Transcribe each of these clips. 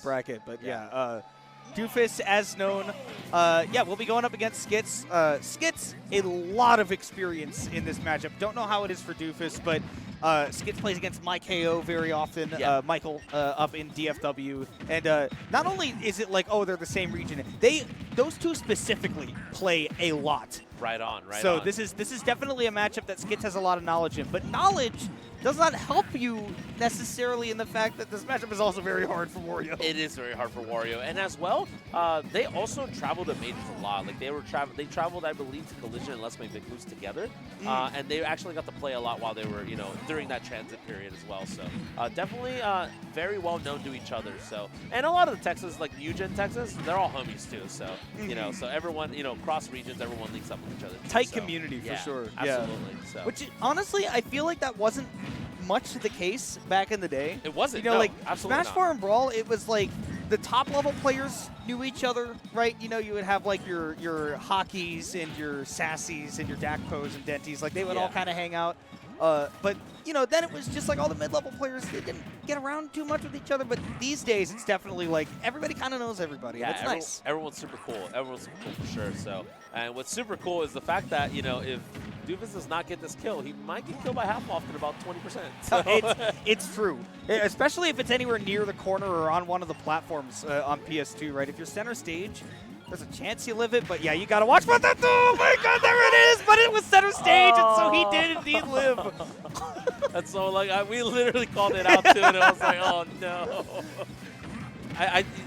bracket. But yeah, Doofus, as known, yeah, we'll be going up against Skitz. Skitz, a lot of experience in this matchup. Don't know how it is for Doofus, but Skitz plays against my KO very often. Michael up in DFW, and not only is it like, oh, they're the same region, those two specifically play a lot. Right on, right on. So this is definitely a matchup that Skitz has a lot of knowledge in, but knowledge does not help you necessarily in the fact that this matchup is also very hard for Wario. It is very hard for Wario, and as well, they also traveled to majors a lot. Like they traveled, I believe, to Collision and Let's Make Big Moves together, and they actually got to play a lot while they were, during that transit period as well. So definitely very well known to each other. So, and a lot of the Texas, like Eugen, Texas, they're all homies too. So so everyone, cross regions, everyone links up with each other. Tight community for sure. Absolutely. Yeah. So. Which honestly, I feel like that wasn't much the case back in the day. It wasn't. No, like absolutely Smash 4 and Brawl, it was like the top level players knew each other, right? You would have like your Hockeys and your Sassies and your Dakpos and Denties, like they would all kind of hang out. But then it was just like all the mid-level players, they didn't get around too much with each other. But these days, it's definitely like everybody kind of knows everybody. Yeah, it's nice. Everyone's super cool. Everyone's super cool for sure. So, and what's super cool is the fact that if Doofus does not get this kill, he might get killed by Half-Off in about 20%. So. It's true, especially if it's anywhere near the corner or on one of the platforms on PS2, right? If you're center stage, there's a chance you live it, but yeah, you gotta watch for that. Oh my God, there it is! But it was center stage, and so he did indeed live. That's so we literally called it out too, and I was like, oh no.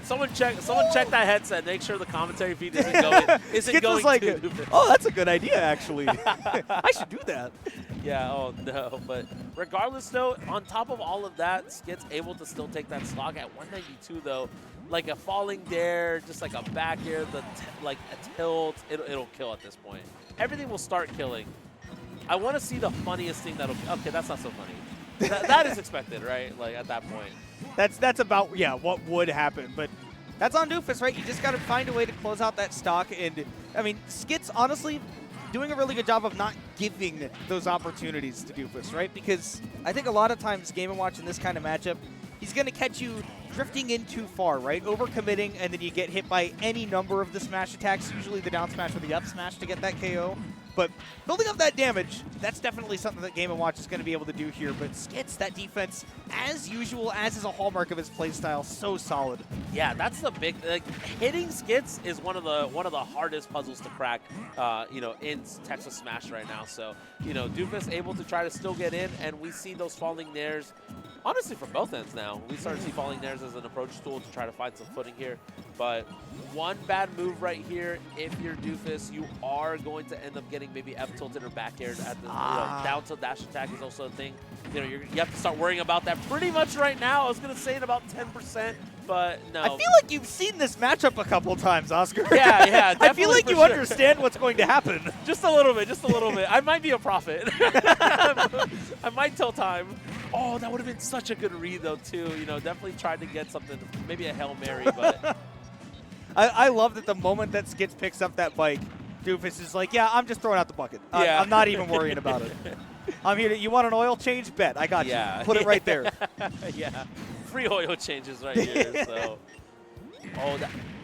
Someone check that headset. Make sure the commentary feed isn't going like, to oh, that's a good idea, actually. I should do that. Yeah, oh no. But regardless, though, on top of all of that, Skitz able to still take that slog at 192, though. Like a falling dare, just like a back air, like a tilt, it'll kill at this point. Everything will start killing. I want to see the funniest thing that'll. Okay, that's not so funny. That is expected, right? Like at that point. That's about what would happen, but that's on Doofus, right? You just got to find a way to close out that stock, and I mean, Skitz honestly doing a really good job of not giving those opportunities to Doofus, right? Because I think a lot of times Game & Watch in this kind of matchup, he's going to catch you drifting in too far, right? Overcommitting, and then you get hit by any number of the smash attacks, usually the down smash or the up smash to get that KO. But building up that damage, that's definitely something that Game & Watch is going to be able to do here. But Skitz, that defense, as usual, as is a hallmark of his playstyle, so solid. Yeah, that's the big hitting Skitz is one of the hardest puzzles to crack, in Texas Smash right now. So, Doofus able to try to still get in, and we see those falling nairs. Honestly, from both ends now. We start to see falling nairs as an approach tool to try to find some footing here. But one bad move right here, if you're Doofus, you are going to end up getting maybe F-tilted or back aired at the down tilt dash attack is also a thing. You have to start worrying about that pretty much right now. I was going to say in about 10%, but no. I feel like you've seen this matchup a couple times, Oscar. Yeah, definitely. I feel like you understand what's going to happen. Just a little bit. I might be a prophet. I might tell time. Oh, that would have been such a good read, though, too. Definitely tried to get something, maybe a Hail Mary, but... I love that the moment that Skitz picks up that bike, Doofus is like, yeah, I'm just throwing out the bucket. I'm not even worrying about it. I'm here. You want an oil change? Bet. I got you. Put it right there. Yeah. Free oil changes right here. So,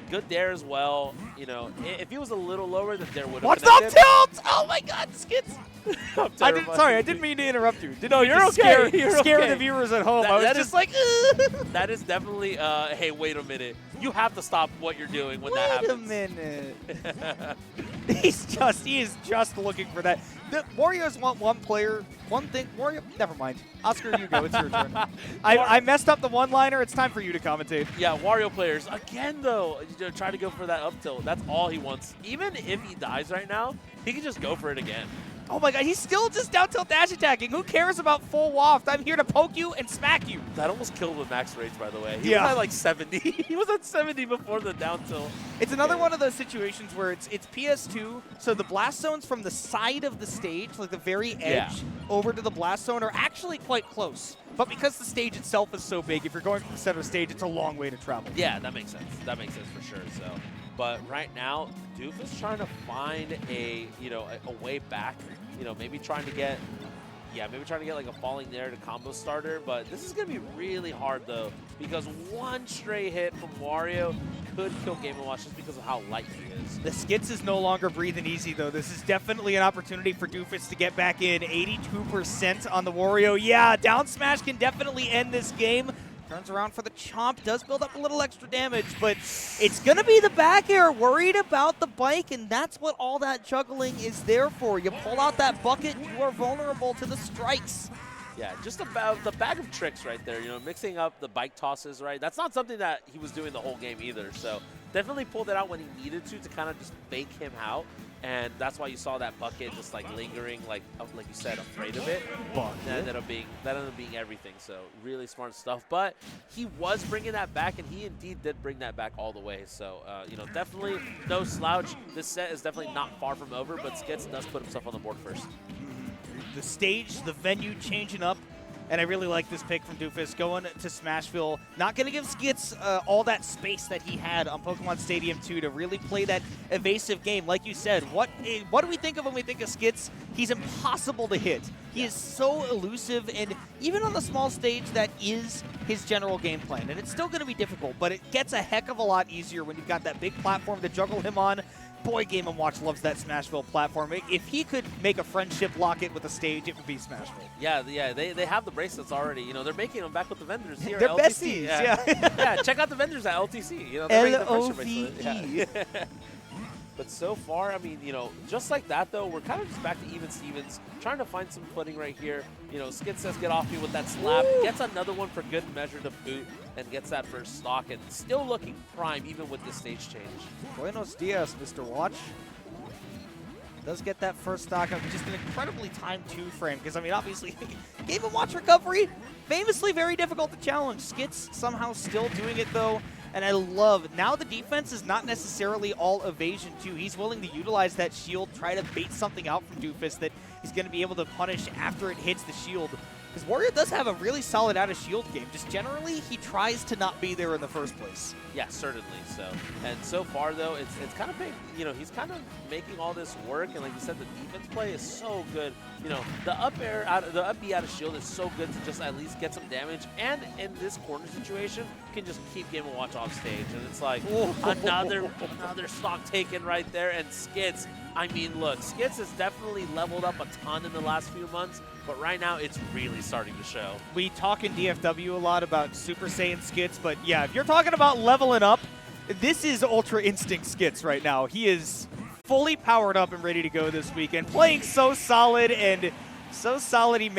good there as well. If he was a little lower, the dare would have Watch the tilt! Oh my God, Skitz! I didn't mean to interrupt you. No, you're okay. Scare the viewers at home. I was just like, that is definitely. Hey, wait a minute. You have to stop what you're doing when that happens. Wait a minute. He is just looking for that. The Warriors want one player, one thing. Wario, never mind. Oscar, you go. It's your turn. I messed up the one-liner. It's time for you to commentate. Yeah, Wario players again though. Try to go for that up tilt. That's all he wants. Even if he dies right now, he can just go for it again. Oh my God, he's still just down tilt dash attacking. Who cares about full waft? I'm here to poke you and smack you. That almost killed with max rage, by the way. He was at like 70. He was at 70 before the down tilt. It's another one of those situations where it's PS2, so the blast zones from the side of the stage, like the very edge, over to the blast zone are actually quite close. But because the stage itself is so big, if you're going from the center stage, it's a long way to travel. Yeah, that makes sense. That makes sense for sure. So, but right now, Doofus trying to find a way back. Maybe trying to get Yeah, maybe trying to get like a falling there to combo starter, but this is going to be really hard though, because one stray hit from Wario could kill Game & Watch just because of how light he is. The Skitz is no longer breathing easy though. This is definitely an opportunity for Doofus to get back in. 82% on the Wario. Yeah, down smash can definitely end this game. Turns around for the chomp, does build up a little extra damage, but it's going to be the back air, worried about the bike, and that's what all that juggling is there for. You pull out that bucket, you are vulnerable to the strikes. Yeah, just about the bag of tricks right there, mixing up the bike tosses, right? That's not something that he was doing the whole game either, so definitely pulled it out when he needed to kind of just fake him out. And that's why you saw that bucket just like lingering, like you said, afraid of it. That ended up being everything. So really smart stuff. But he was bringing that back, and he indeed did bring that back all the way. So definitely no slouch. This set is definitely not far from over, but Skitz does put himself on the board first. The stage, the venue changing up. And I really like this pick from Doofus, going to Smashville. Not going to give Skitz all that space that he had on Pokemon Stadium 2 to really play that evasive game. Like you said, what do we think of when we think of Skitz? He's impossible to hit. He is so elusive, and even on the small stage, that is his general game plan. And it's still going to be difficult, but it gets a heck of a lot easier when you've got that big platform to juggle him on. Boy, Game & Watch loves that Smashville platform. If he could make a friendship locket with a stage, it would be Smashville. Yeah, they have the bracelets already. They're making them back with the vendors here They're at LTC. besties, yeah. Yeah, check out the vendors at LTC. They're making the friendship bracelet. Yeah. But so far, I mean, just like that, though, we're kind of just back to even Stevens, trying to find some footing right here. Skitz says, get off me with that slap. Woo! Gets another one for good measure to boot, and gets that first stock, and still looking prime even with this stage change. Buenos dias, Mr. Watch. Does get that first stock of just an incredibly timed 2-frame, because, I mean, obviously, Game & Watch recovery, famously very difficult to challenge. Skitz somehow still doing it, though. And I love, now the defense is not necessarily all evasion, too. He's willing to utilize that shield, try to bait something out from Doofus that he's going to be able to punish after it hits the shield. Because Wario does have a really solid out-of-shield game. Just generally, he tries to not be there in the first place. Yeah, certainly. And so far, though, it's kind of big. He's kind of making all this work. And like you said, the defense play is so good. The up air, the up B out of shield is so good to just at least get some damage. And in this corner situation, you can just keep Game & Watch off stage. And it's like another stock taken right there. And Skitz, I mean, look, Skitz has definitely leveled up a ton in the last few months. But right now, it's really starting to show. We talk in DFW a lot about Super Saiyan Skitz, but yeah, if you're talking about leveling up, this is Ultra Instinct Skitz right now. He is fully powered up and ready to go this weekend, playing so solid, and so solid he